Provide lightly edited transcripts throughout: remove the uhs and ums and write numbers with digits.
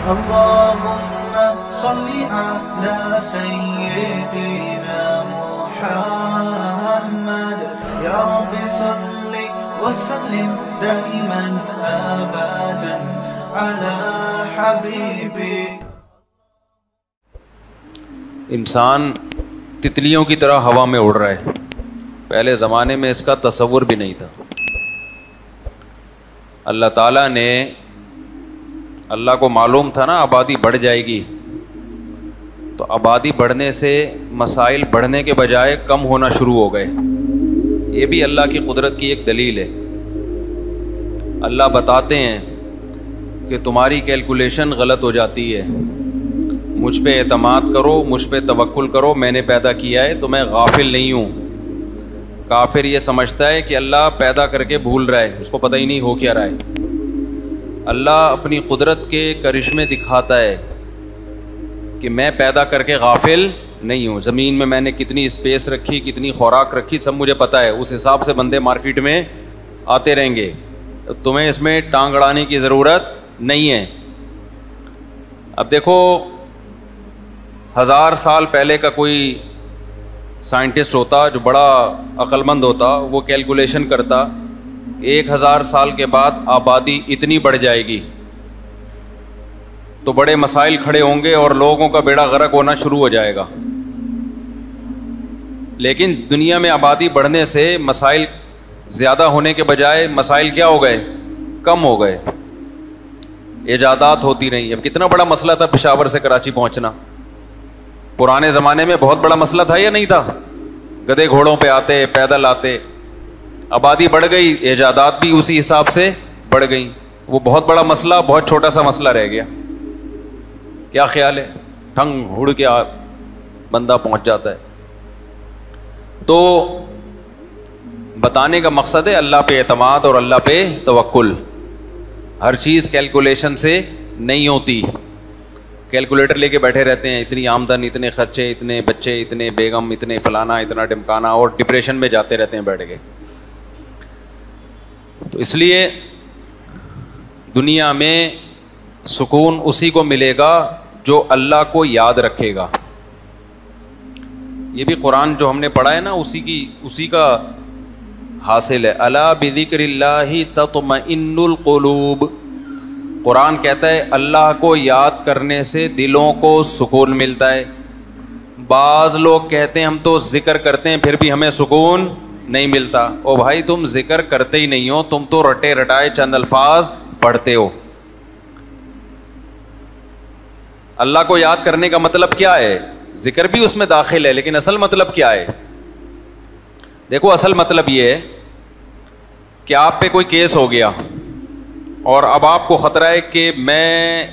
اللهم صل على سيدنا محمد يا رب صل وسلم دائما أبدا على حبيبي. انسان تتلیوں کی طرح ہوا میں اڑ رہا ہے. پہلے زمانے میں اس کا تصور بھی نہیں تھا. اللہ تعالیٰ نے، اللہ کو معلوم تھا نا آبادی بڑھ جائے گی، تو آبادی بڑھنے سے مسائل بڑھنے کے بجائے کم ہونا شروع ہو گئے. یہ بھی اللہ کی قدرت کی ایک دلیل ہے. اللہ بتاتے ہیں کہ تمہاری کیلکولیشن غلط ہو جاتی ہے، مجھ پہ اعتماد کرو، مجھ پہ توکل کرو، میں نے پیدا کیا ہے تو میں غافل نہیں ہوں. کافر یہ سمجھتا ہے کہ اللہ پیدا کر کے بھول رہا ہے، اس کو پتہ ہی نہیں ہو کیا رہا ہے. اللہ اپنی قدرت کے کرشمے دکھاتا ہے کہ میں پیدا کر کے غافل نہیں ہوں. زمین میں میں نے کتنی اسپیس رکھی، کتنی خوراک رکھی، سب مجھے پتہ ہے. اس حساب سے بندے مارکیٹ میں آتے رہیں گے، تمہیں اس میں ٹانگ اڑانے کی ضرورت نہیں ہے. اب دیکھو 1000 سال پہلے کا کوئی سائنٹسٹ ہوتا جو بڑا عقل مند ہوتا، وہ کیلکولیشن کرتا 1000 سال کے بعد آبادی اتنی بڑھ جائے گی تو بڑے مسائل کھڑے ہوں گے اور لوگوں کا بیڑا غرق ہونا شروع ہو جائے گا. لیکن دنیا میں آبادی بڑھنے سے مسائل زیادہ ہونے کے بجائے مسائل کیا ہو گئے؟ کم ہو گئے. ایجادات ہوتی رہیں. اب کتنا بڑا مسئلہ تھا پشاور سے کراچی پہنچنا. پرانے زمانے میں بہت بڑا مسئلہ تھا یا نہیں تھا؟ گدھے گھوڑوں پہ آتے، پیدل آتے. آبادی بڑھ گئی، ایجادات بھی اسی حساب سے بڑھ گئیں. وہ بہت بڑا مسئلہ بہت چھوٹا سا مسئلہ رہ گیا. کیا خیال ہے؟ ٹھنگ ہڑ کے بندہ پہنچ جاتا ہے. تو بتانے کا مقصد ہے اللہ پہ اعتماد اور اللہ پہ توکل. ہر چیز کیلکولیشن سے نہیں ہوتی. کیلکولیٹر لے کے بیٹھے رہتے ہیں، اتنی آمدن، اتنے خرچے، اتنے بچے، اتنے بیگم، اتنے فلانا، اتنا ڈمکانا، اور ڈپریشن میں جاتے رہتے ہیں بیٹھ کے. تو اس لیے دنیا میں سکون اسی کو ملے گا جو اللہ کو یاد رکھے گا. یہ بھی قرآن جو ہم نے پڑھا ہے نا، اسی کا حاصل ہے. الا بذکر اللہ تطمئن القلوب. قرآن کہتا ہے اللہ کو یاد کرنے سے دلوں کو سکون ملتا ہے. بعض لوگ کہتے ہیں ہم تو ذکر کرتے ہیں پھر بھی ہمیں سکون نہیں ملتا. او بھائی تم ذکر کرتے ہی نہیں ہو، تم تو رٹے رٹائے چند الفاظ پڑھتے ہو. اللہ کو یاد کرنے کا مطلب کیا ہے؟ ذکر بھی اس میں داخل ہے، لیکن اصل مطلب کیا ہے؟ دیکھو اصل مطلب یہ ہے کہ آپ پہ کوئی کیس ہو گیا اور اب آپ کو خطرہ ہے کہ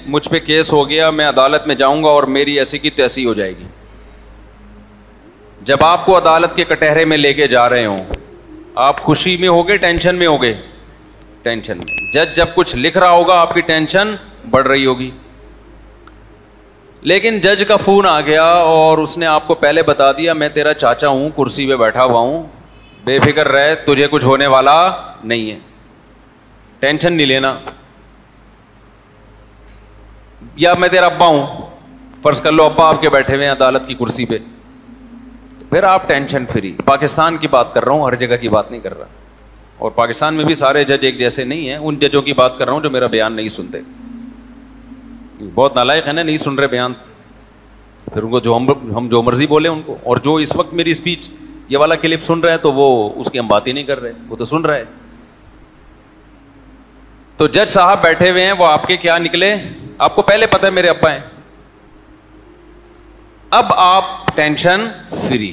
مجھ پہ کیس ہو گیا، میں عدالت میں جاؤں گا اور میری ایسی کی تیسی ہو جائے گی. جب آپ کو عدالت کے کٹہرے میں لے کے جا رہے ہوں، آپ خوشی میں ہوگے ٹینشن میں ہوگے؟ ٹینشن میں. جج جب کچھ لکھ رہا ہوگا آپ کی ٹینشن بڑھ رہی ہوگی. لیکن جج کا فون آ گیا اور اس نے آپ کو پہلے بتا دیا میں تیرا چاچا ہوں، کرسی پہ بیٹھا ہوا ہوں، بے فکر رہے، تجھے کچھ ہونے والا نہیں ہے، ٹینشن نہیں لینا. یا میں تیرا ابا ہوں، فرض کر لو ابا آپ کے بیٹھے ہوئے ہیں عدالت کی کرسی پہ، تو پھر آپ ٹینشن فری. پاکستان کی بات کر رہا ہوں، ہر جگہ کی بات نہیں کر رہا. اور پاکستان میں بھی سارے جج ایک جیسے نہیں ہیں. ان ججوں کی بات کر رہا ہوں جو میرا بیان نہیں سنتے. بہت نالائق ہے نا، نہیں سن رہے بیان، پھر ان کو ہم جو مرضی بولیں ان کو. اور جو اس وقت میری اسپیچ یہ والا کلپ سن رہے ہیں تو وہ اس کی ہم بات ہی نہیں کر رہے، وہ تو سن رہے ہیں. تو جج صاحب بیٹھے ہوئے ہیں، وہ آپ کے کیا نکلے؟ آپ کو پہلے پتہ ہے میرے ابا ہیں. اب آپ ٹینشن فری.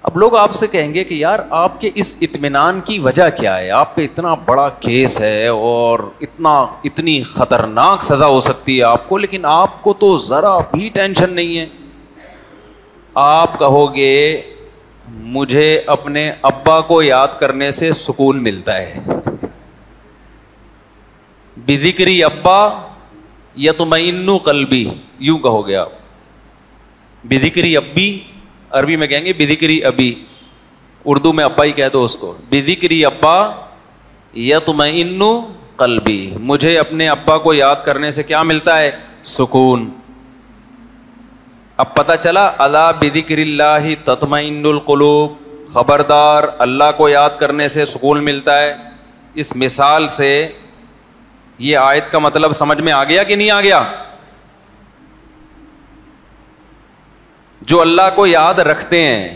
اب لوگ آپ سے کہیں گے کہ یار آپ کے اس اطمینان کی وجہ کیا ہے؟ آپ پہ اتنا بڑا کیس ہے اور اتنی خطرناک سزا ہو سکتی ہے آپ کو، لیکن آپ کو تو ذرا بھی ٹینشن نہیں ہے. آپ کہو گے مجھے اپنے ابا کو یاد کرنے سے سکون ملتا ہے. بذکری ابا یطمئن قلبی، یوں کہو گے آپ. بذکری ابی، عربی میں کہیں گے بذکری ابی، اردو میں ابا ہی کہہ دو اس کو. بذکری ابا یطمئن قلبی, مجھے اپنے ابا کو یاد کرنے سے کیا ملتا ہے؟ سکون. اب پتہ چلا الا بذکر اللہ تطمئن القلوب, خبردار اللہ کو یاد کرنے سے سکون ملتا ہے. اس مثال سے یہ آیت کا مطلب سمجھ میں آ گیا کہ نہیں آ گیا؟ جو اللہ کو یاد رکھتے ہیں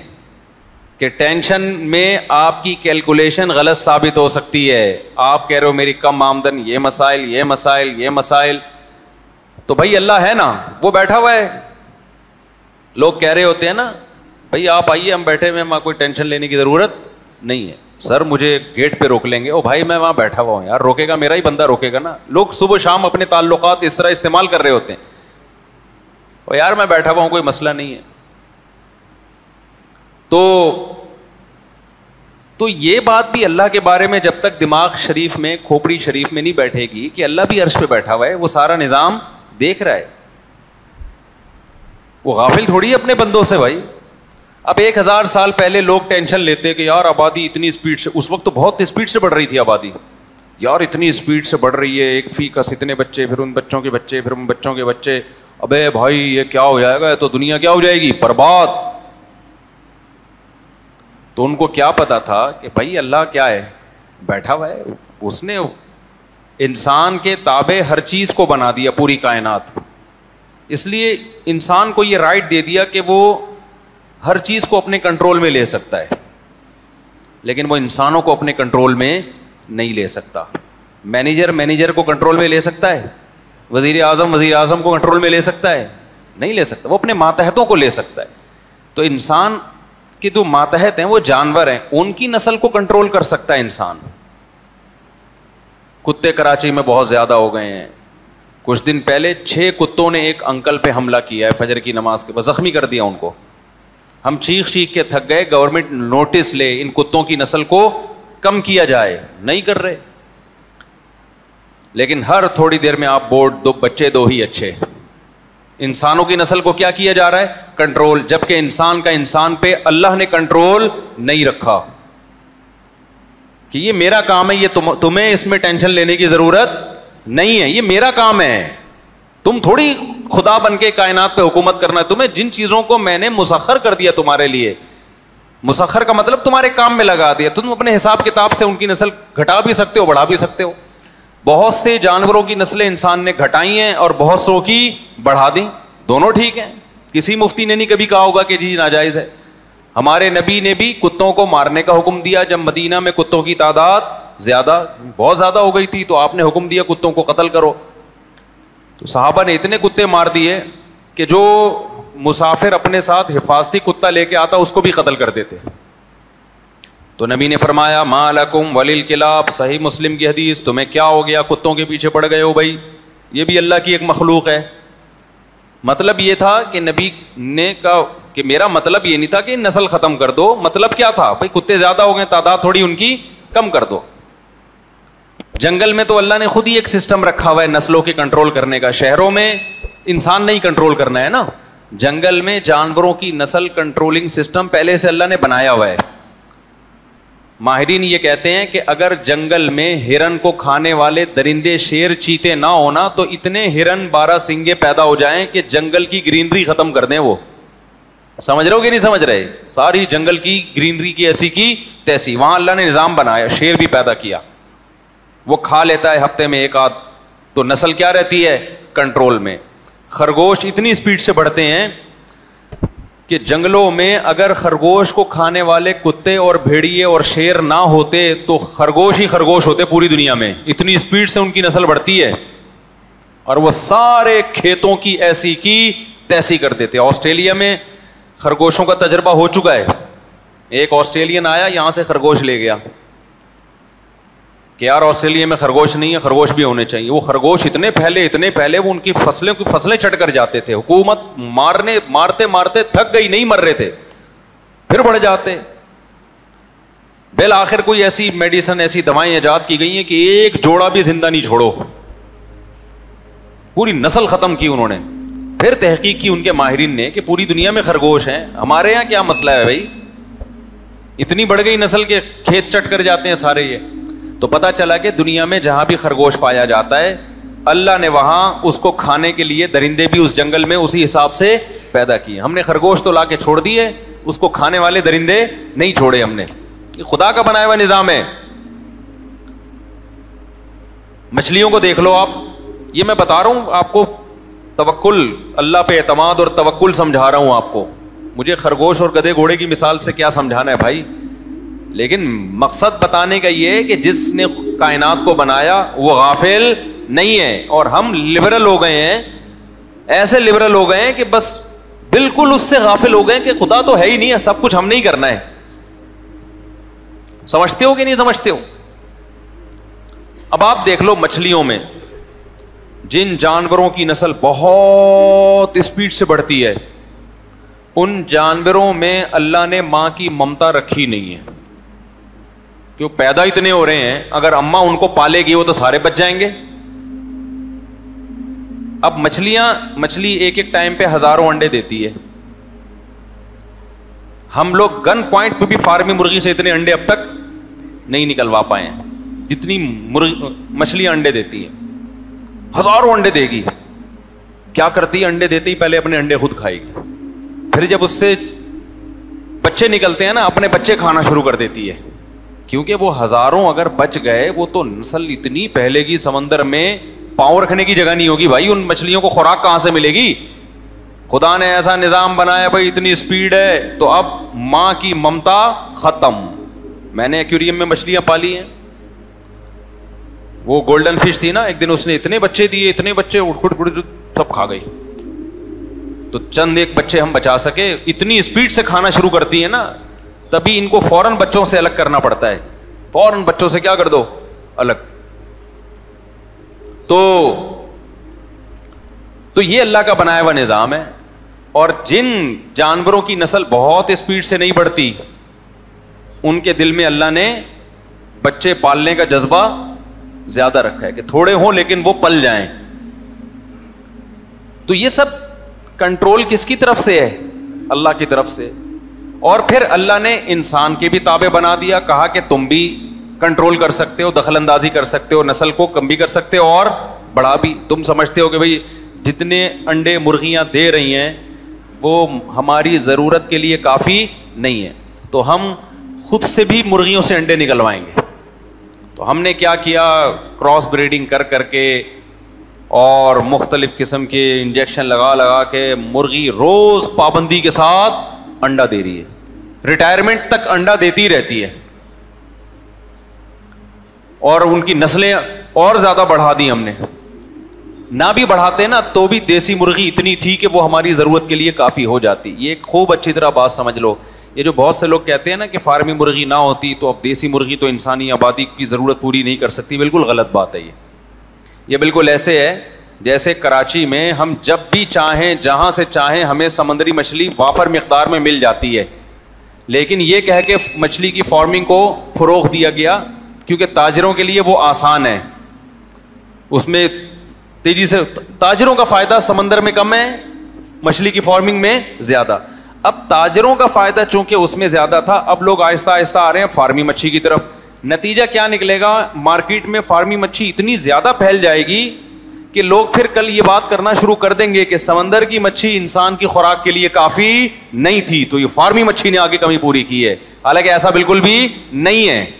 کہ ٹینشن میں آپ کی کیلکولیشن غلط ثابت ہو سکتی ہے, آپ کہہ رہے ہو میری کم آمدن, یہ مسائل یہ مسائل یہ مسائل, تو بھائی اللہ ہے نا, وہ بیٹھا ہوا ہے. لوگ کہہ رہے ہوتے ہیں نا بھائی آپ آئیے ہم بیٹھے ہوئے, ہمیں کوئی ٹینشن لینے کی ضرورت نہیں ہے. سر مجھے گیٹ پہ روک لیں گے, او بھائی میں وہاں بیٹھا ہوا ہوں یار, روکے گا میرا ہی بندہ روکے گا نا. لوگ صبح شام اپنے تعلقات اس طرح استعمال کر رہے ہوتے ہیں, او یار میں بیٹھا ہوا ہوں کوئی مسئلہ نہیں ہے. تو یہ بات بھی اللہ کے بارے میں جب تک دماغ شریف میں, کھوپڑی شریف میں نہیں بیٹھے گی کہ اللہ بھی عرش پہ بیٹھا ہوا ہے, وہ سارا نظام دیکھ رہا ہے, وہ غافل تھوڑی ہے اپنے بندوں سے بھائی. اب 1000 سال پہلے لوگ ٹینشن لیتے کہ یار آبادی اتنی اسپیڈ سے, اس وقت تو بہت اسپیڈ سے بڑھ رہی تھی آبادی, یار اتنی اسپیڈ سے بڑھ رہی ہے, ایک فی کس اتنے بچے, پھر ان بچوں کے بچے, پھر ان بچوں کے بچے, ابے بھائی یہ کیا ہو جائے گا, تو دنیا کیا ہو جائے گی, برباد. تو ان کو کیا پتا تھا کہ بھائی اللہ کیا ہے, بیٹھا ہوا ہے, اس نے انسان کے تابع ہر چیز کو بنا دیا, پوری کائنات. اس لیے انسان کو یہ رائٹ دے دیا کہ وہ ہر چیز کو اپنے کنٹرول میں لے سکتا ہے, لیکن وہ انسانوں کو اپنے کنٹرول میں نہیں لے سکتا. مینیجر کو کنٹرول میں لے سکتا ہے, وزیر اعظم کو کنٹرول میں لے سکتا ہے, نہیں لے سکتا. وہ اپنے ماتحتوں کو لے سکتا ہے. تو انسان کے جو ماتحت ہیں وہ جانور ہیں, ان کی نسل کو کنٹرول کر سکتا ہے انسان. کتے کراچی میں بہت زیادہ ہو گئے ہیں. کچھ دن پہلے 6 کتوں نے ایک انکل پہ حملہ کیا ہے فجر کی نماز کے بعد, زخمی کر دیا ان کو. ہم چیخ کے تھک گئے, گورنمنٹ نوٹس لے, ان کتوں کی نسل کو کم کیا جائے, نہیں کر رہے. لیکن ہر تھوڑی دیر میں آپ بورڈ, 2 بچے 2 ہی اچھے. انسانوں کی نسل کو کیا کیا جا رہا ہے, کنٹرول, جبکہ انسان کا انسان پہ اللہ نے کنٹرول نہیں رکھا کہ یہ میرا کام ہے, یہ تمہیں اس میں ٹینشن لینے کی ضرورت نہیں ہے, یہ میرا کام ہے. تم تھوڑی خدا بن کے کائنات پہ حکومت کرنا ہے. تمہیں جن چیزوں کو میں نے مسخر کر دیا تمہارے لیے, مسخر کا مطلب تمہارے کام میں لگا دیا, تم اپنے حساب کتاب سے ان کی نسل گھٹا بھی سکتے ہو, بڑھا بھی سکتے ہو. بہت سے جانوروں کی نسلیں انسان نے گھٹائی ہیں اور بہت سو کی بڑھا دی, دونوں ٹھیک ہیں. کسی مفتی نے نہیں کبھی کہا ہوگا کہ جی ناجائز ہے. ہمارے نبی نے بھی کتوں کو مارنے کا حکم دیا جب مدینہ میں کتوں کی تعداد بہت زیادہ ہو گئی تھی, تو آپ نے حکم دیا کتوں کو قتل کرو. تو صحابہ نے اتنے کتے مار دیے کہ جو مسافر اپنے ساتھ حفاظتی کتا لے کے آتا اس کو بھی قتل کر دیتے. تو نبی نے فرمایا ما لکم وللکلاب, صحیح مسلم کی حدیث, تمہیں کیا ہو گیا, کتوں کے پیچھے پڑ گئے ہو بھائی, یہ بھی اللہ کی ایک مخلوق ہے. مطلب یہ تھا کہ نبی نے کہا کہ میرا مطلب یہ نہیں تھا کہ نسل ختم کر دو, مطلب کیا تھا بھائی کتے زیادہ ہو گئے, تعداد تھوڑی ان کی کم کر دو. جنگل میں تو اللہ نے خود ہی ایک سسٹم رکھا ہوا ہے نسلوں کے کنٹرول کرنے کا. شہروں میں انسان نہیں کنٹرول کرنا ہے نا, جنگل میں جانوروں کی نسل کنٹرولنگ سسٹم پہلے سے اللہ نے بنایا ہوا ہے. ماہرین یہ کہتے ہیں کہ اگر جنگل میں ہرن کو کھانے والے درندے شیر چیتے نہ ہونا تو اتنے ہرن 12 سنگے پیدا ہو جائیں کہ جنگل کی گرینری ختم کر دیں. وہ سمجھ رہے ہو کہ نہیں سمجھ رہے, ساری جنگل کی گرینری کی ایسی کی تیسی. وہاں اللہ نے نظام بنایا, شیر بھی پیدا کیا, وہ کھا لیتا ہے ہفتے میں 1 آدھ, تو نسل کیا رہتی ہے کنٹرول میں. خرگوش اتنی اسپیڈ سے بڑھتے ہیں کہ جنگلوں میں اگر خرگوش کو کھانے والے کتے اور بھیڑیے اور شیر نہ ہوتے تو خرگوش ہی خرگوش ہوتے پوری دنیا میں, اتنی اسپیڈ سے ان کی نسل بڑھتی ہے. اور وہ سارے کھیتوں کی ایسی کی تیسی کر دیتے. آسٹریلیا میں خرگوشوں کا تجربہ ہو چکا ہے. ایک آسٹریلین آیا یہاں سے خرگوش لے گیا کہ یار آسٹریلیا میں خرگوش نہیں ہے, خرگوش بھی ہونے چاہیے. وہ خرگوش اتنے پھیلے وہ ان کی فصلیں چٹ کر جاتے تھے. حکومت مارتے مارتے تھک گئی, نہیں مر رہے تھے, پھر بڑھ جاتے. بالآخر کوئی ایسی میڈیسن, ایسی دوائیں ایجاد کی گئی ہیں کہ ایک جوڑا بھی زندہ نہیں چھوڑو, پوری نسل ختم کی انہوں نے. پھر تحقیق کی ان کے ماہرین نے کہ پوری دنیا میں خرگوش ہیں, ہمارے یہاں کیا مسئلہ ہے بھائی, اتنی بڑھ گئی نسل کے کھیت چٹ کر جاتے ہیں سارے. یہ تو پتا چلا کہ دنیا میں جہاں بھی خرگوش پایا جاتا ہے اللہ نے وہاں اس کو کھانے کے لیے درندے بھی اس جنگل میں اسی حساب سے پیدا کیے. ہم نے خرگوش تو لا کے چھوڑ دیے, اس کو کھانے والے درندے نہیں چھوڑے ہم نے. یہ خدا کا بنایا ہوا نظام ہے. مچھلیوں کو دیکھ لو آپ, یہ میں بتا رہا ہوں آپ کو توکل, اللہ پہ اعتماد اور توکل سمجھا رہا ہوں آپ کو. مجھے خرگوش اور گدھے گھوڑے کی مثال سے کیا سمجھانا ہے بھائی, لیکن مقصد بتانے کا یہ ہے کہ جس نے کائنات کو بنایا وہ غافل نہیں ہے. اور ہم لبرل ہو گئے ہیں, ایسے لبرل ہو گئے ہیں کہ بس بالکل اس سے غافل ہو گئے کہ خدا تو ہے ہی نہیں ہے, سب کچھ ہم نے ہی کرنا ہے. سمجھتے ہو کہ نہیں سمجھتے ہو؟ اب آپ دیکھ لو مچھلیوں میں جن جانوروں کی نسل بہت اسپیڈ سے بڑھتی ہے, ان جانوروں میں اللہ نے ماں کی ممتا رکھی نہیں ہے. کیوں؟ پیدا اتنے ہو رہے ہیں, اگر اماں ان کو پالے گی وہ تو سارے بچ جائیں گے. اب مچھلی ایک ایک ٹائم پہ ہزاروں انڈے دیتی ہے. ہم لوگ گن پوائنٹ پہ بھی فارمی مرغی سے اتنے انڈے اب تک نہیں نکلوا پائے ہیں جتنی مچھلیاں انڈے دیتی ہیں. ہزاروں انڈے دے گی. کیا کرتی ہے؟ انڈے دیتی ہی پہلے اپنے انڈے خود کھائے گی, پھر جب اس سے بچے نکلتے ہیں نا اپنے بچے کھانا شروع کر دیتی ہے. کیونکہ وہ ہزاروں اگر بچ گئے وہ تو نسل اتنی پھیلے گی, سمندر میں پاؤں رکھنے کی جگہ نہیں ہوگی بھائی. ان مچھلیوں کو خوراک کہاں سے ملے گی؟ خدا نے ایسا نظام بنایا بھائی, اتنی اسپیڈ ہے تو اب ماں کی ممتا ختم. میں نے ایکویریم میں مچھلیاں پالی ہیں, وہ گولڈن فش تھی نا, ایک دن اس نے اتنے بچے دیے, اتنے بچے سب کھا گئی. تو چند ایک بچے ہم بچا سکے. اتنی اسپیڈ سے کھانا شروع کرتی ہے نا, تبھی ان کو فوراً بچوں سے الگ کرنا پڑتا ہے. فوراً بچوں سے کیا کر دو؟ الگ. تو یہ اللہ کا بنایا ہوا نظام ہے. اور جن جانوروں کی نسل بہت اسپیڈ سے نہیں بڑھتی, ان کے دل میں اللہ نے بچے پالنے کا جذبہ زیادہ رکھا ہے کہ تھوڑے ہوں لیکن وہ پل جائیں. تو یہ سب کنٹرول کس کی طرف سے ہے؟ اللہ کی طرف سے. اور پھر اللہ نے انسان کے بھی تابع بنا دیا, کہا کہ تم بھی کنٹرول کر سکتے ہو, دخل اندازی کر سکتے ہو, نسل کو کم بھی کر سکتے ہو اور بڑھا بھی. تم سمجھتے ہو کہ بھئی جتنے انڈے مرغیاں دے رہی ہیں وہ ہماری ضرورت کے لیے کافی نہیں ہے, تو ہم خود سے بھی مرغیوں سے انڈے نکلوائیں گے. تو ہم نے کیا کیا, کراس بریڈنگ کر کر کے اور مختلف قسم کے انجیکشن لگا کے مرغی روز پابندی کے ساتھ انڈا دے رہی ہے, ریٹائرمنٹ تک انڈا دیتی رہتی ہے. اور ان کی نسلیں اور زیادہ بڑھا دی ہم نے. نہ بھی بڑھاتے نا تو بھی دیسی مرغی اتنی تھی کہ وہ ہماری ضرورت کے لیے کافی ہو جاتی. یہ خوب اچھی طرح بات سمجھ لو. یہ جو بہت سے لوگ کہتے ہیں نا کہ فارمی مرغی نہ ہوتی تو اب دیسی مرغی تو انسانی آبادی کی ضرورت پوری نہیں کر سکتی, بالکل غلط بات ہے. یہ بالکل ایسے ہے جیسے کراچی میں ہم جب بھی چاہیں جہاں سے چاہیں ہمیں سمندری مچھلی وافر مقدار میں مل جاتی ہے, لیکن یہ کہہ کے مچھلی کی فارمنگ کو فروغ دیا گیا کیونکہ تاجروں کے لیے وہ آسان ہے, اس میں تیزی سے تاجروں کا فائدہ سمندر میں کم ہے, مچھلی کی فارمنگ میں زیادہ. اب تاجروں کا فائدہ چونکہ اس میں زیادہ تھا, اب لوگ آہستہ آہستہ آ رہے ہیں فارمی مچھلی کی طرف. نتیجہ کیا نکلے گا؟ مارکیٹ میں فارمی مچھلی اتنی زیادہ پھیل جائے گی کہ لوگ پھر کل یہ بات کرنا شروع کر دیں گے کہ سمندر کی مچھلی انسان کی خوراک کے لیے کافی نہیں تھی تو یہ فارمی مچھلی نے آگے کمی پوری کی ہے. حالانکہ ایسا بالکل بھی نہیں ہے.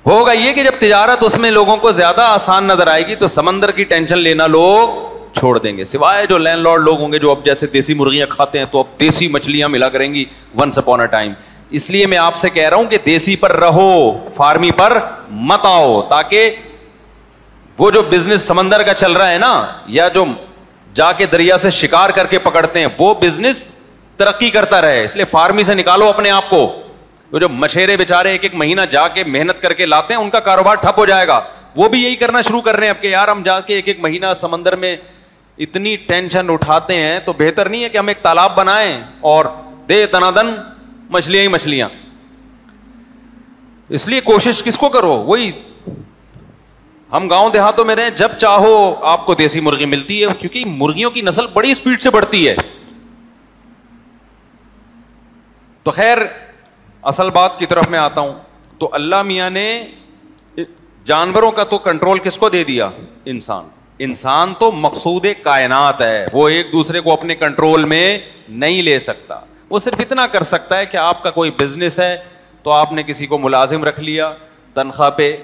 ہوگا یہ کہ جب تجارت اس میں لوگوں کو زیادہ آسان نظر آئے گی تو سمندر کی ٹینشن لینا لوگ چھوڑ دیں گے, سوائے جو لینڈ لارڈ لوگ ہوں گے جو اب جیسے دیسی مرغیاں کھاتے ہیں تو اب دیسی مچھلیاں ملا کریں گی ونس اپون اے ٹائم. اس لیے میں آپ سے کہہ رہا ہوں کہ دیسی پر رہو, فارمی پر مت آؤ, تاکہ وہ جو بزنس سمندر کا چل رہا ہے نا, یا جو جا کے دریا سے شکار کر کے پکڑتے ہیں, وہ بزنس ترقی کرتا رہے. اس لیے فارمی سے نکالو اپنے آپ کو. وہ جو مچھیرے بیچارے ایک ایک مہینہ جا کے محنت کر کے لاتے ہیں ان کا کاروبار ٹھپ ہو جائے گا. وہ بھی یہی کرنا شروع کر رہے ہیں اب کہ یار ہم جا کے ایک ایک مہینہ سمندر میں اتنی ٹینشن اٹھاتے ہیں تو بہتر نہیں ہے کہ ہم ایک تالاب بنائیں اور دے دنادن مچھلیاں ہی مچھلیاں. اس لیے کوشش کس کو کرو, وہی ہم گاؤں دیہاتوں میں رہیں, جب چاہو آپ کو دیسی مرغی ملتی ہے کیونکہ مرغیوں کی نسل بڑی اسپیڈ سے بڑھتی ہے. تو خیر اصل بات کی طرف میں آتا ہوں. تو اللہ میاں نے جانوروں کا تو کنٹرول کس کو دے دیا؟ انسان تو مقصود کائنات ہے, وہ ایک دوسرے کو اپنے کنٹرول میں نہیں لے سکتا. وہ صرف اتنا کر سکتا ہے کہ آپ کا کوئی بزنس ہے تو آپ نے کسی کو ملازم رکھ لیا تنخواہ پہ,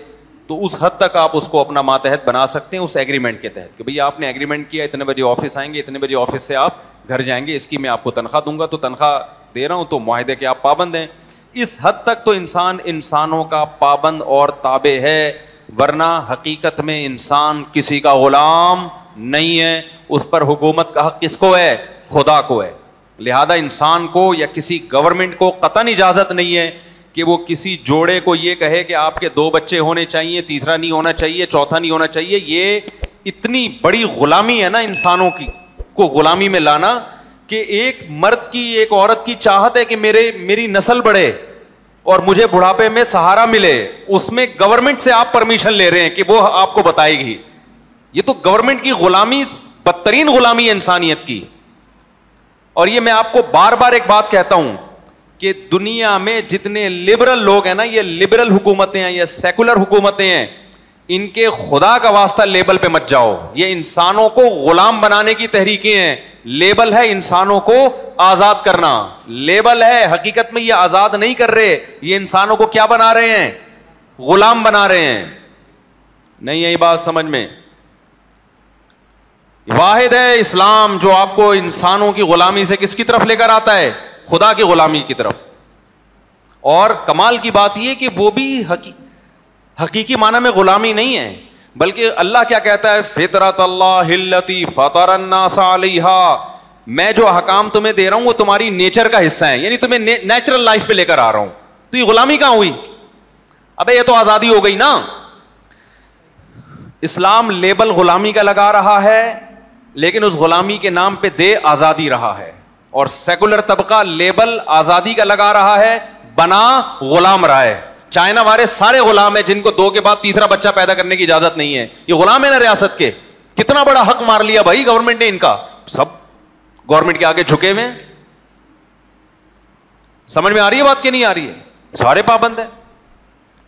تو اس حد تک آپ اس کو اپنا ماتحت بنا سکتے ہیں اس ایگریمنٹ کے تحت کہ بھئی آپ نے ایگریمنٹ کیا اتنے بجے آفس آئیں گے, اتنے بجے آفس سے آپ گھر جائیں گے, اس کی میں آپ کو تنخواہ دوں گا, تو تنخواہ دے رہا ہوں تو معاہدے کے آپ پابند ہیں. اس حد تک تو انسان انسانوں کا پابند اور تابع ہے, ورنہ حقیقت میں انسان کسی کا غلام نہیں ہے. اس پر حکومت کا حق کس کو ہے؟ خدا کو ہے. لہذا انسان کو یا کسی گورنمنٹ کو قطعاً اجازت نہیں ہے کہ وہ کسی جوڑے کو یہ کہے کہ آپ کے 2 بچے ہونے چاہیے, تیسرا نہیں ہونا چاہیے, چوتھا نہیں ہونا چاہیے. یہ اتنی بڑی غلامی ہے نا انسانوں کی کو غلامی میں لانا, کہ ایک مرد کی ایک عورت کی چاہت ہے کہ میری نسل بڑھے اور مجھے بڑھاپے میں سہارا ملے, اس میں گورنمنٹ سے آپ پرمیشن لے رہے ہیں کہ وہ آپ کو بتائے گی. یہ تو گورنمنٹ کی غلامی بدترین غلامی ہے انسانیت کی. اور یہ میں آپ کو بار بار ایک بات کہتا ہوں کہ دنیا میں جتنے لبرل لوگ ہیں نا, یہ لبرل حکومتیں ہیں, یہ سیکولر حکومتیں ہیں, ان کے خدا کا واسطہ لیبل پہ مت جاؤ. یہ انسانوں کو غلام بنانے کی تحریکیں ہیں. لیبل ہے انسانوں کو آزاد کرنا, لیبل ہے, حقیقت میں یہ آزاد نہیں کر رہے, یہ انسانوں کو کیا بنا رہے ہیں؟ غلام بنا رہے ہیں. نہیں یہی بات سمجھ میں. واحد ہے اسلام جو آپ کو انسانوں کی غلامی سے کس کی طرف لے کر آتا ہے؟ خدا کی غلامی کی طرف. اور کمال کی بات یہ کہ وہ بھی حقیقی معنی میں غلامی نہیں ہے, بلکہ اللہ کیا کہتا ہے؟ فطرت اللہ التی فطر الناس علیہا, میں جو احکام تمہیں دے رہا ہوں وہ تمہاری نیچر کا حصہ ہے, یعنی تمہیں نیچرل لائف پہ لے کر آ رہا ہوں. تو یہ غلامی کہاں ہوئی؟ ابے یہ تو آزادی ہو گئی نا. اسلام لیبل غلامی کا لگا رہا ہے, لیکن اس غلامی کے نام پہ دے آزادی رہا ہے. اور سیکولر طبقہ لیبل آزادی کا لگا رہا ہے, بنا غلام رہا ہے. چائنا والے سارے غلام ہیں جن کو 2 کے بعد تیسرا بچہ پیدا کرنے کی اجازت نہیں ہے. یہ غلام ہے نا ریاست کے. کتنا بڑا حق مار لیا بھائی گورنمنٹ نے ان کا. سب گورنمنٹ کے آگے جھکے ہوئے. سمجھ میں آ رہی ہے بات کہ نہیں آ رہی ہے؟ سارے پابند ہیں.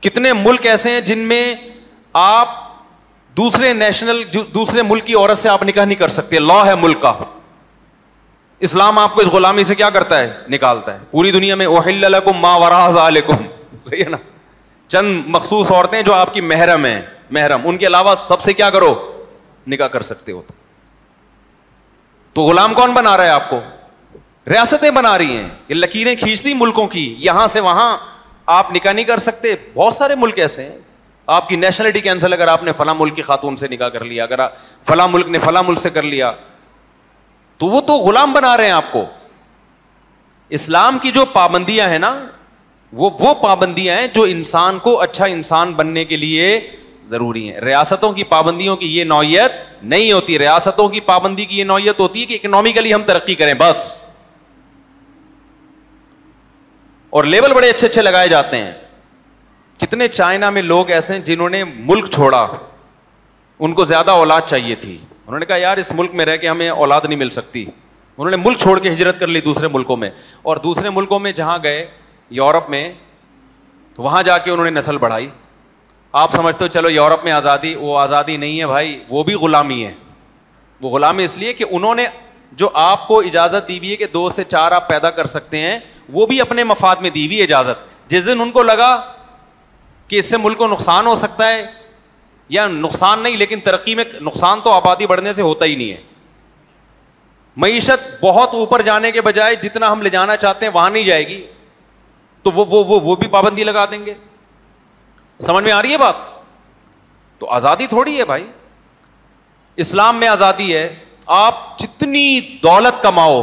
کتنے ملک ایسے ہیں جن میں آپ دوسرے ملک کی عورت سے آپ نکاح نہیں کر سکتے, لا ہے ملک کا. اسلام آپ کو اس غلامی سے کیا کرتا ہے؟ نکالتا ہے. پوری دنیا میں احل لکم ما وراء ذالکم, صحیح ہے نا, چند مخصوص عورتیں جو آپ کی محرم ہیں, محرم, ان کے علاوہ سب سے کیا کرو؟ نکاح کر سکتے ہو. تو غلام کون بنا رہا ہے آپ کو؟ ریاستیں بنا رہی ہیں, یہ لکیریں کھینچتی ملکوں کی, یہاں سے وہاں آپ نکاح نہیں کر سکتے. بہت سارے ملک ایسے ہیں, آپ کی نیشنلٹی کینسل اگر آپ نے فلاں ملک کی خاتون سے نکاح کر لیا, اگر فلاں ملک نے فلاں ملک سے کر لیا, تو وہ تو غلام بنا رہے ہیں آپ کو. اسلام کی جو پابندیاں ہیں نا, وہ پابندیاں ہیں جو انسان کو اچھا انسان بننے کے لیے ضروری ہیں. ریاستوں کی پابندیوں کی یہ نوعیت نہیں ہوتی. ریاستوں کی پابندی کی یہ نوعیت ہوتی ہے کہ اکنامکلی ہم ترقی کریں بس. اور لیبل بڑے اچھے اچھے لگائے جاتے ہیں. کتنے چائنا میں لوگ ایسے ہیں جنہوں نے ملک چھوڑا, ان کو زیادہ اولاد چاہیے تھی. انہوں نے کہا یار اس ملک میں رہ کے ہمیں اولاد نہیں مل سکتی. انہوں نے ملک چھوڑ کے ہجرت کر لی دوسرے ملکوں میں, اور دوسرے ملکوں میں جہاں گئے یورپ میں, تو وہاں جا کے انہوں نے نسل بڑھائی. آپ سمجھتے ہو چلو یورپ میں آزادی, وہ آزادی نہیں ہے بھائی, وہ بھی غلامی ہے. وہ غلامی اس لیے کہ انہوں نے جو آپ کو اجازت دی ہوئی ہے کہ 2 سے 4 آپ پیدا کر سکتے ہیں, وہ بھی اپنے مفاد میں دی ہوئی اجازت. جس دن ان کو لگا کہ اس سے ملک کو نقصان ہو سکتا ہے, یا نقصان نہیں لیکن ترقی میں نقصان تو آبادی بڑھنے سے ہوتا ہی نہیں ہے. معیشت بہت اوپر جانے کے بجائے جتنا ہم لے جانا چاہتے ہیں وہاں نہیں جائے گی, تو وہ بھی پابندی لگا دیں گے. سمجھ میں آ رہی ہے بات؟ تو آزادی تھوڑی ہے بھائی. اسلام میں آزادی ہے, آپ جتنی دولت کماؤ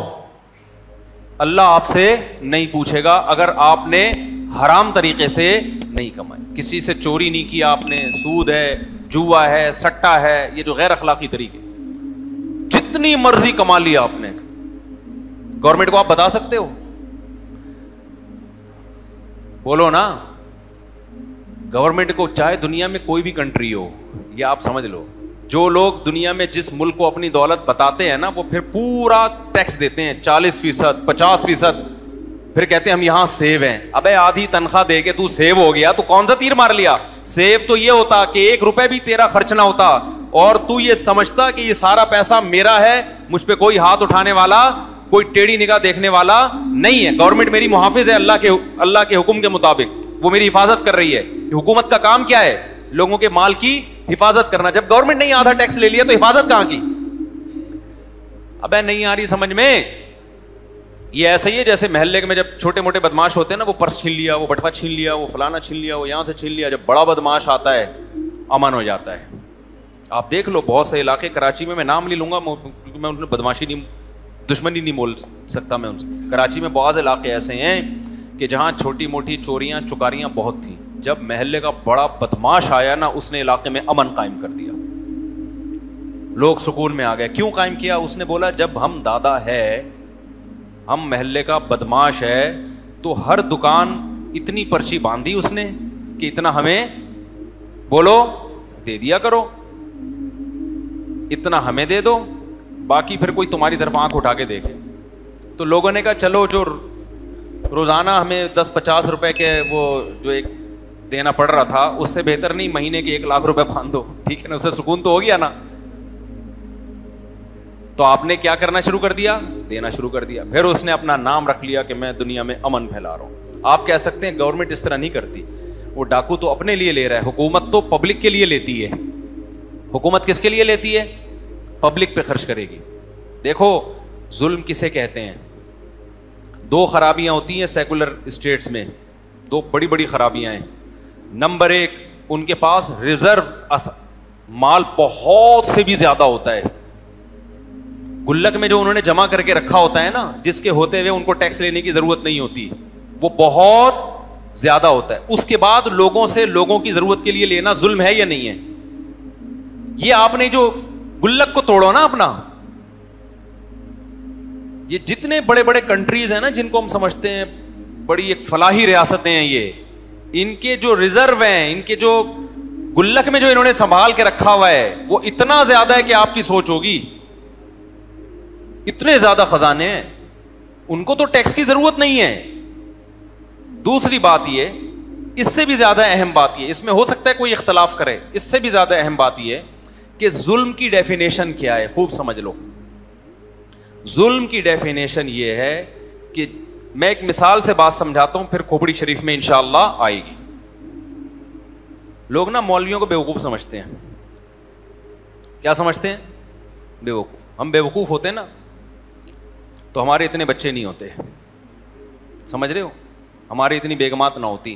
اللہ آپ سے نہیں پوچھے گا اگر آپ نے حرام طریقے سے نہیں کمائی. کسی سے چوری نہیں کیا آپ نے, سود ہے, جوا ہے, سٹا ہے, یہ جو غیر اخلاقی طریقے, جتنی مرضی کما لیا آپ نے, گورنمنٹ کو آپ بتا سکتے ہو؟ بولو نا. گورنمنٹ کو چاہے دنیا میں کوئی بھی کنٹری ہو, یہ آپ سمجھ لو, جو لوگ دنیا میں جس ملک کو اپنی دولت بتاتے ہیں نا, وہ پھر پورا ٹیکس دیتے ہیں 40%, 50%. پھر کہتے ہیں ہم یہاں سیو ہیں. ابے آدھی تنخواہ دے کے تو سیو ہو گیا تو کون سا تیر مار لیا؟ سیو تو یہ ہوتا کہ 1 روپے بھی تیرا خرچ نہ ہوتا اور تو یہ سمجھتا کہ یہ سارا پیسہ میرا ہے, مجھ پہ کوئی ہاتھ اٹھانے والا, کوئی ٹیڑھی نگاہ دیکھنے والا نہیں ہے. گورنمنٹ میری محافظ ہے اللہ کے حکم کے مطابق, وہ میری حفاظت کر رہی ہے. حکومت کا کام کیا ہے؟ لوگوں کے مال کی حفاظت کرنا. جب گورنمنٹ نہیں آدھا ٹیکس لے لیا تو حفاظت کہاں کی؟ ابے نہیں آ رہی سمجھ میں. یہ ایسا ہی ہے جیسے محلے میں جب چھوٹے موٹے بدماش ہوتے ہیں نا, وہ پرس چھین لیا, وہ بٹوا چھین لیا, وہ فلانا چھین لیا, وہ یہاں سے چھین لیا. جب بڑا بدماش آتا ہے امن ہو جاتا ہے. آپ دیکھ لو بہت سے علاقے کراچی میں نام نہیں لوں گا کیونکہ میں ان بدماشی نہیں, دشمنی نہیں بول سکتا میں ان سے. کراچی میں بعض علاقے ایسے ہیں کہ جہاں چھوٹی موٹی چوریاں چکاریاں بہت تھیں. جب محلے کا بڑا بدماش آیا نا, اس نے علاقے میں امن قائم کر دیا, لوگ سکون میں آ گئے. کیوں قائم کیا؟ اس نے بولا جب ہم دادا ہے, ہم محلے کا بدماش ہے, تو ہر دکان اتنی پرچی باندھی اس نے کہ اتنا ہمیں بولو دے دیا کرو, اتنا ہمیں دے دو, باقی پھر کوئی تمہاری طرف آنکھ اٹھا کے دیکھے. تو لوگوں نے کہا چلو جو روزانہ ہمیں 10-50 روپے کے وہ جو ایک دینا پڑ رہا تھا, اس سے بہتر نہیں مہینے کے 1 لاکھ روپے باندھ دو, ٹھیک ہے نا, اس سے سکون تو ہو گیا نا. تو آپ نے کیا کرنا شروع کر دیا؟ دینا شروع کر دیا. پھر اس نے اپنا نام رکھ لیا کہ میں دنیا میں امن پھیلا رہا ہوں. آپ کہہ سکتے ہیں گورنمنٹ اس طرح نہیں کرتی, وہ ڈاکو تو اپنے لیے لے رہا ہے, حکومت تو پبلک کے لیے لیتی ہے. حکومت کس کے لیے لیتی ہے؟ پبلک پہ خرچ کرے گی. دیکھو ظلم کسے کہتے ہیں؟ 2 خرابیاں ہوتی ہیں سیکولر اسٹیٹس میں, 2 بڑی بڑی خرابیاں ہیں. نمبر 1, ان کے پاس ریزرو مال بہت سے بھی زیادہ ہوتا ہے. گلک میں جو انہوں نے جمع کر کے رکھا ہوتا ہے نا, جس کے ہوتے ہوئے ان کو ٹیکس لینے کی ضرورت نہیں ہوتی, وہ بہت زیادہ ہوتا ہے. اس کے بعد لوگوں سے لوگوں کی ضرورت کے لیے لینا ظلم ہے یا نہیں ہے؟ یہ آپ نے جو گلک کو توڑو نا اپنا, یہ جتنے بڑے بڑے کنٹریز ہیں نا جن کو ہم سمجھتے ہیں بڑی ایک فلاحی ریاستیں ہیں, یہ ان کے جو ریزرو ہیں, ان کے جو گلک میں جو انہوں نے سنبھال کے رکھا ہوا ہے, وہ اتنا زیادہ ہے کہ آپ کی سوچ ہوگی. اتنے زیادہ خزانے ہیں, ان کو تو ٹیکس کی ضرورت نہیں ہے. دوسری بات یہ, اس سے بھی زیادہ اہم بات یہ, اس میں ہو سکتا ہے کوئی اختلاف کرے, اس سے بھی زیادہ اہم بات یہ کہ ظلم کی ڈیفینیشن کیا ہے. خوب سمجھ لو, ظلم کی ڈیفینیشن یہ ہے کہ میں ایک مثال سے بات سمجھاتا ہوں, پھر کھوپڑی شریف میں انشاءاللہ آئے گی. لوگ نا مولویوں کو بیوقوف سمجھتے ہیں. کیا سمجھتے ہیں؟ بیوقوف. ہم بیوقوف ہوتے ہیں نا تو ہمارے اتنے بچے نہیں ہوتے, سمجھ رہے ہو, ہماری اتنی بیگمات نہ ہوتی.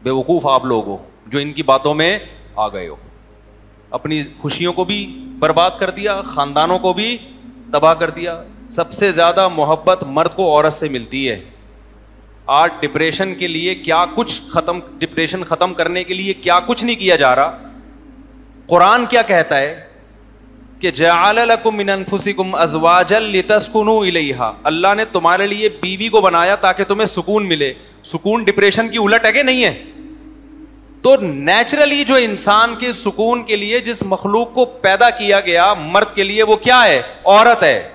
بیوقوف آپ لوگ ہو جو ان کی باتوں میں آ گئے ہو. اپنی خوشیوں کو بھی برباد کر دیا, خاندانوں کو بھی تباہ کر دیا. سب سے زیادہ محبت مرد کو عورت سے ملتی ہے. آج ڈپریشن کے لیے کیا کچھ ڈپریشن ختم کرنے کے لیے کیا کچھ نہیں کیا جا رہا. قرآن کیا کہتا ہے کہ جعل لکم من انفسکم ازواجا لتسکنوا الیہا, اللہ نے تمہارے لیے بیوی کو بنایا تاکہ تمہیں سکون ملے. سکون ڈپریشن کی الٹ ہے کہ نہیں ہے؟ تو نیچرلی جو انسان کے سکون کے لیے جس مخلوق کو پیدا کیا گیا مرد کے لیے, وہ کیا ہے؟ عورت ہے.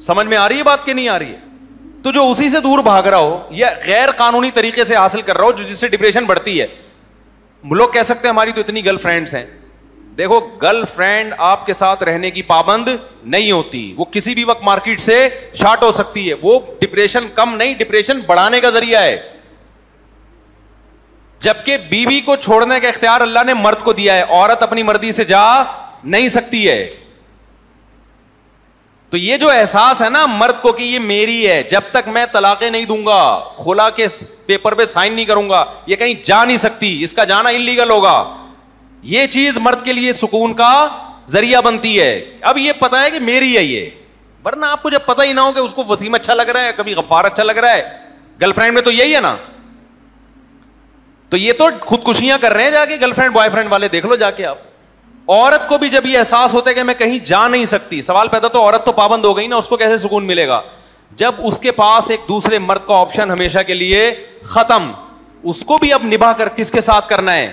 سمجھ میں آ رہی ہے بات کہ نہیں آ رہی ہے؟ تو جو اسی سے دور بھاگ رہا ہو یا غیر قانونی طریقے سے حاصل کر رہا ہو, جو جس سے ڈپریشن بڑھتی ہے. لوگ کہہ سکتے ہیں ہماری تو اتنی گرل فرینڈس ہیں. دیکھو گرل فرینڈ آپ کے ساتھ رہنے کی پابند نہیں ہوتی, وہ کسی بھی وقت مارکیٹ سے شارٹ ہو سکتی ہے. وہ ڈپریشن کم نہیں, ڈپریشن بڑھانے کا ذریعہ ہے. جبکہ بیوی کو چھوڑنے کا اختیار اللہ نے مرد کو دیا ہے, عورت اپنی مرضی سے جا نہیں سکتی ہے. تو یہ جو احساس ہے نا مرد کو کہ یہ میری ہے, جب تک میں طلاقیں نہیں دوں گا, خلا کے پیپر پہ سائن نہیں کروں گا, یہ کہیں جا نہیں سکتی, اس کا جانا انلیگل ہوگا. یہ چیز مرد کے لیے سکون کا ذریعہ بنتی ہے. اب یہ پتا ہے کہ میری ہے یہ, ورنہ آپ کو جب پتہ ہی نہ ہو کہ اس کو وسیم اچھا لگ رہا ہے, کبھی غفار اچھا لگ رہا ہے, گرل فرینڈ میں تو یہی ہے نا. تو یہ تو خودکشیاں کر رہے ہیں جا کے, گرل فرینڈ بوائے فرینڈ والے دیکھ لو جا کے آپ. عورت کو بھی جب یہ احساس ہوتا ہے کہ میں کہیں جا نہیں سکتی, سوال پیدا تو عورت تو پابند ہو گئی نا, اس کو کیسے سکون ملے گا جب اس کے پاس ایک دوسرے مرد کا آپشن ہمیشہ کے لیے ختم. اس کو بھی اب نبھا کر کس کے ساتھ کرنا ہے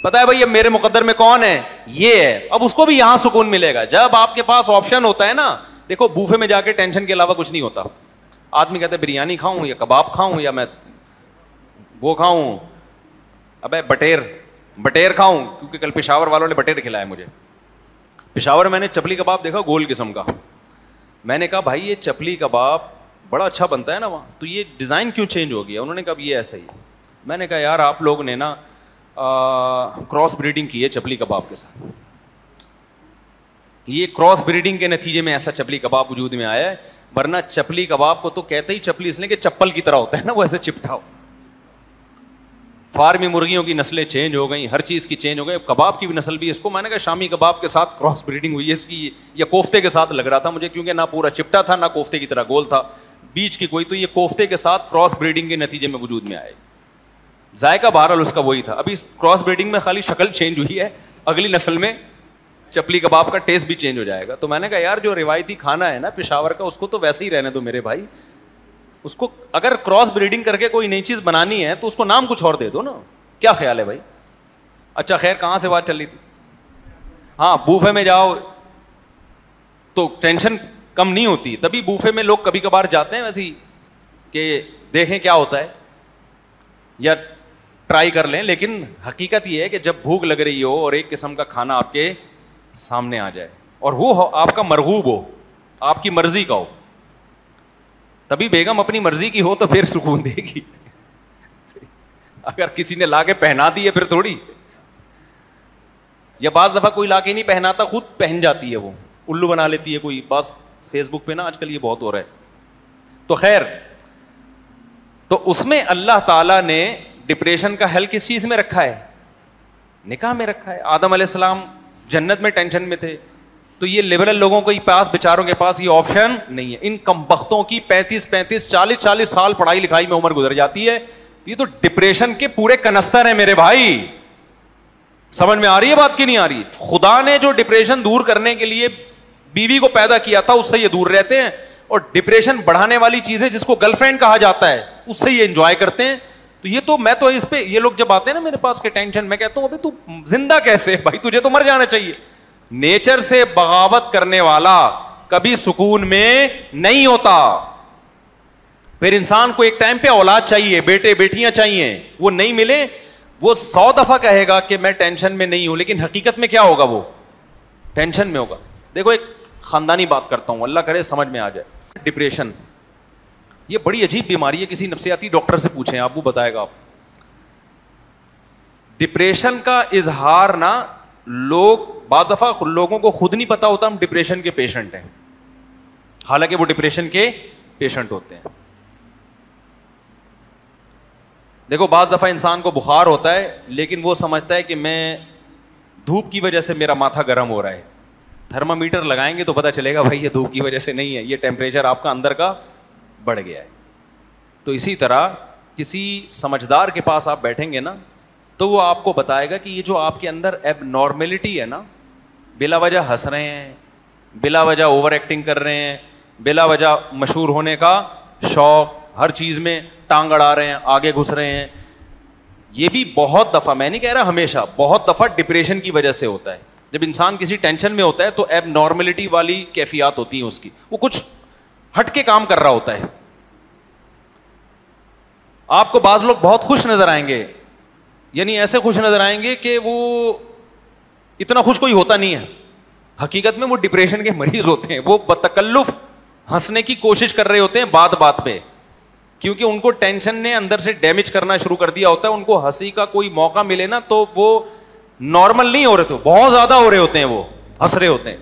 پتا ہے بھائی, اب میرے مقدر میں کون ہے, یہ ہے. اب اس کو بھی یہاں سکون ملے گا جب آپ کے پاس آپشن ہوتا ہے نا. دیکھو بوفے میں جا کے ٹینشن کے علاوہ کچھ نہیں ہوتا. آدمی کہتا ہے بریانی کھاؤں یا کباب کھاؤں یا میں وہ کھاؤں, ابے بٹیر کھاؤں, کیونکہ کل پشاور والوں نے بٹیر کھلایا مجھے. پشاور میں نے چپلی کباب دیکھا گول قسم کا, میں نے کہا بھائی یہ چپلی کباب بڑا اچھا بنتا ہے نا وہاں, تو یہ ڈیزائن کیوں چینج ہو گیا؟ انہوں نے کہا یہ ایسا ہی. میں نے کہا یار آپ لوگ نے نا کراس بریڈنگ کی ہے چپلی کباب کے ساتھ, یہ کراس بریڈنگ کے نتیجے میں ایسا چپلی کباب وجود میں آیا ہے, ورنہ چپلی کباب کو تو کہتے ہی چپلی اس لیے کہ چپل کی طرح ہوتا ہے نا, وہ ایسے چپٹا ہو. فارمی مرغیوں کی نسلیں چینج ہو گئی, ہر چیز کی چینج ہو گئی, کباب کی بھی نسل بھی. اس کو میں نے کہا شامی کباب کے ساتھ کراس بریڈنگ ہوئی ہے اس کی, یا کوفتے کے ساتھ لگ رہا تھا مجھے, کیونکہ نہ پورا چپٹا تھا نہ کوفتے کی طرح گول تھا, بیچ کی کوئی, تو یہ کوفتے کے ساتھ کراس بریڈنگ کے نتیجے میں وجود میں آئے. ذائقہ بہرحال اس کا وہی تھا. ابھی کراس بریڈنگ میں خالی شکل چینج ہوئی ہے, اگلی نسل میں چپلی کباب کا ٹیسٹ بھی چینج ہو جائے گا. تو میں نے کہا یار جو روایتی کھانا ہے نا پشاور کا, اس کو تو ویسے ہی رہنے دو میرے بھائی. اس کو اگر کراس بریڈنگ کر کے کوئی نئی چیز بنانی ہے تو اس کو نام کچھ اور دے دو نا. کیا خیال ہے بھائی؟ اچھا خیر, کہاں سے بات چل رہی تھی؟ ہاں, بوفے میں جاؤ تو ٹینشن کم نہیں ہوتی. تبھی بوفے میں لوگ کبھی کبھار جاتے ہیں ویسے ہی کہ دیکھیں کیا ہوتا ہے یا ٹرائی کر لیں, لیکن حقیقت یہ ہے کہ جب بھوک لگ رہی ہو اور ایک قسم کا کھانا آپ کے سامنے آ جائے اور وہ آپ کا مرغوب ہو, آپ کی مرضی کا ہو, تبھی بیگم اپنی مرضی کی ہو تو پھر سکون دے گی. اگر کسی نے لا کے پہنا دی ہے پھر تھوڑی, یا بعض دفعہ کوئی لا کے نہیں پہناتا, خود پہن جاتی ہے, وہ الو بنا لیتی ہے کوئی. بس فیس بک پہ نا آج کل یہ بہت ہو رہا ہے. تو خیر, تو اس میں اللہ تعالیٰ نے ڈپریشن کا حل کس چیز میں رکھا ہے؟ نکاح میں رکھا ہے. آدم علیہ السلام جنت میں ٹینشن میں تھے, تو یہ لبرل لوگوں کے پاس, بیچاروں کے پاس یہ آپشن نہیں ہے. ان کمبختوں کی 35 40 سال پڑھائی لکھائی میں عمر گزر جاتی ہے. یہ تو ڈپریشن کے پورے کنستر ہیں میرے بھائی. سمجھ میں آ رہی ہے بات کی نہیں آ رہی؟ خدا نے جو ڈپریشن دور کرنے کے لیے بیوی کو پیدا کیا تھا اس سے یہ دور رہتے ہیں, اور ڈپریشن بڑھانے والی چیزیں جس کو گرل فرینڈ کہا جاتا ہے اس سے یہ انجوائے کرتے ہیں. تو یہ تو میں تو اس پہ, یہ لوگ جب آتے ہیں نا میرے پاس کے ٹینشن, میں کہتا ہوں ابھی تو زندہ کیسے بھائی, تجھے تو مر جانا چاہیے. نیچر سے بغاوت کرنے والا کبھی سکون میں نہیں ہوتا. پھر انسان کو ایک ٹائم پہ اولاد چاہیے, بیٹے بیٹیاں چاہیے, وہ نہیں ملے وہ 100 دفعہ کہے گا کہ میں ٹینشن میں نہیں ہوں, لیکن حقیقت میں کیا ہوگا, وہ ٹینشن میں ہوگا. دیکھو ایک خاندانی بات کرتا ہوں, اللہ کرے سمجھ میں آ جائے. ڈپریشن یہ بڑی عجیب بیماری ہے, کسی نفسیاتی ڈاکٹر سے پوچھیں آپ, وہ بتائے گا آپ. ڈپریشن کا اظہار نا لوگ, بعض دفعہ لوگوں کو خود نہیں پتا ہوتا ہم ڈپریشن کے پیشنٹ ہیں, حالانکہ وہ ڈپریشن کے پیشنٹ ہوتے ہیں. دیکھو بعض دفعہ انسان کو بخار ہوتا ہے لیکن وہ سمجھتا ہے کہ میں دھوپ کی وجہ سے میرا ماتھا گرم ہو رہا ہے. تھرما میٹر لگائیں گے تو پتہ چلے گا بھائی یہ دھوپ کی وجہ سے نہیں ہے, یہ ٹیمپریچر آپ کا اندر کا بڑھ گیا ہے. تو اسی طرح کسی سمجھدار کے پاس آپ بیٹھیں گے نا تو وہ آپ کو بتائے گا کہ یہ جو آپ کے اندر ایب نارملٹی ہے نا, بلا وجہ ہنس رہے ہیں, بلا وجہ اوور ایکٹنگ کر رہے ہیں, بلا وجہ مشہور ہونے کا شوق, ہر چیز میں ٹانگ اڑا رہے ہیں, آگے گھس رہے ہیں, یہ بھی بہت دفعہ, میں نہیں کہہ رہا ہمیشہ, بہت دفعہ ڈپریشن کی وجہ سے ہوتا ہے. جب انسان کسی ٹینشن میں ہوتا ہے تو ایب نارملٹی والی کیفیات ہوتی ہیں اس کی, وہ کچھ ہٹ کے کام کر رہا ہوتا ہے. آپ کو بعض لوگ بہت خوش نظر آئیں گے, یعنی ایسے خوش نظر آئیں گے کہ وہ اتنا خوش کوئی ہوتا نہیں ہے, حقیقت میں وہ ڈپریشن کے مریض ہوتے ہیں. وہ بتکلف ہنسنے کی کوشش کر رہے ہوتے ہیں بات بات پہ, کیونکہ ان کو ٹینشن نے اندر سے ڈیمیج کرنا شروع کر دیا ہوتا ہے. ان کو ہنسی کا کوئی موقع ملے نا تو وہ نارمل نہیں ہو رہے, تو بہت زیادہ ہو رہے ہوتے ہیں, وہ ہنس رہے ہوتے ہیں.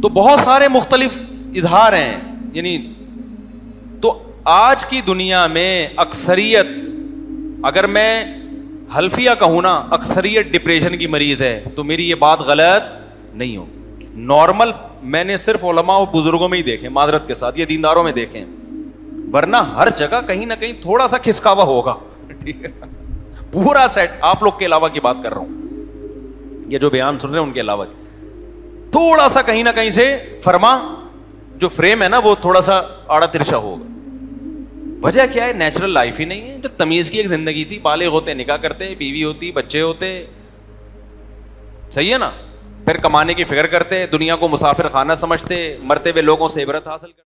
تو بہت سارے مختلف اظہار ہیں. یعنی تو آج کی دنیا میں اکثریت, اگر میں حلفیہ کہوں نا, اکثریت ڈپریشن کی مریض ہے, تو میری یہ بات غلط نہیں ہو. نارمل میں نے صرف علماء و بزرگوں میں ہی دیکھے, معذرت کے ساتھ, یہ دینداروں میں دیکھیں, ورنہ ہر جگہ کہیں نہ کہیں تھوڑا سا کھسکاوا ہوگا. ٹھیک ہے, پورا سیٹ, آپ لوگ کے علاوہ کی بات کر رہا ہوں, یہ جو بیان سن رہے ہیں ان کے علاوہ, تھوڑا سا کہیں نہ کہیں سے فرما جو فریم ہے نا وہ تھوڑا سا آڑا ترچھا ہوگا. وجہ کیا ہے؟ نیچرل لائف ہی نہیں ہے. جو تمیز کی ایک زندگی تھی, بالغ ہوتے, نکاح کرتے, بیوی ہوتی, بچے ہوتے, صحیح ہے نا, پھر کمانے کی فکر کرتے, دنیا کو مسافر خانہ سمجھتے, مرتے ہوئے لوگوں سے عبرت حاصل کرتے.